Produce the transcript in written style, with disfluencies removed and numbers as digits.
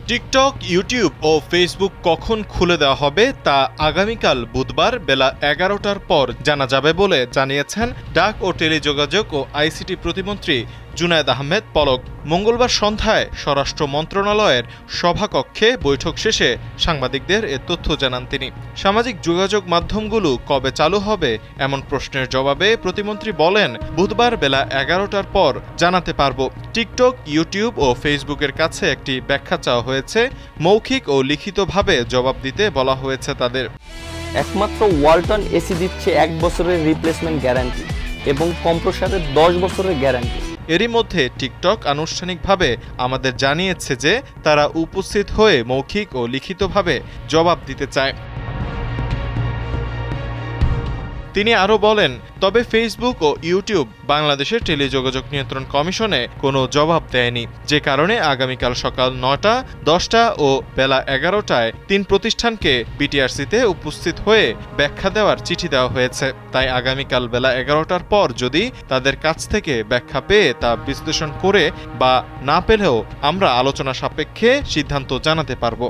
TikTok, YouTube ও Facebook কখন খুলে দেওয়া হবে তা আগামীকাল বুধবার বেলা ১১টার পর জানা যাবে বলে জানিয়েছেন ডাক ও টেলিযোগাযোগ ও আইসিটি প্রতিমন্ত্রী জুনায়েদ আহমেদ পলক। মঙ্গলবার সন্ধ্যায় স্বরাষ্ট্র মন্ত্রণালয়ের সভাকক্ষে বৈঠক শেষে সাংবাদিকদের এ তথ্য জানান তিনি। সামাজিক যোগাযোগ মাধ্যমগুলো কবে চালু হবে এমন প্রশ্নের জবাবে প্রতিমন্ত্রী বলেন, বুধবার বেলা ১১টার পর জানাতে পারব। টিকটক, ইউটিউব ও ফেসবুকের কাছে একটি ব্যাখ্যা চাওয়া হয়েছে, মৌখিক ও লিখিতভাবে জবাব দিতে বলা হয়েছে তাদের। একমাত্র ওয়ালটন এসি দিচ্ছে ১ বছরের রিপ্লেসমেন্ট গ্যারান্টি এবং কম্প্রেসারের ১০ বছরের গ্যারান্টি। এরই মধ্যে টিকটক আনুষ্ঠানিকভাবে আমাদের জানিয়েছে যে তারা উপস্থিত হয়ে মৌখিক ও লিখিতভাবে জবাব দিতে চায়। তিনি আরও বলেন, তবে ফেসবুক ও ইউটিউব বাংলাদেশের টেলিযোগাযোগ নিয়ন্ত্রণ কমিশনে কোনো জবাব দেয়নি, যে কারণে আগামীকাল সকাল ৯টা, ১০টা ও বেলা ১১টায় ৩ প্রতিষ্ঠানকে বিটিআরসিতে উপস্থিত হয়ে ব্যাখ্যা দেওয়ার চিঠি দেওয়া হয়েছে। তাই আগামীকাল বেলা ১১টার পর যদি তাদের কাছ থেকে ব্যাখ্যা পেয়ে তা বিশ্লেষণ করে বা না পেলেও আমরা আলোচনা সাপেক্ষে সিদ্ধান্ত জানাতে পারব।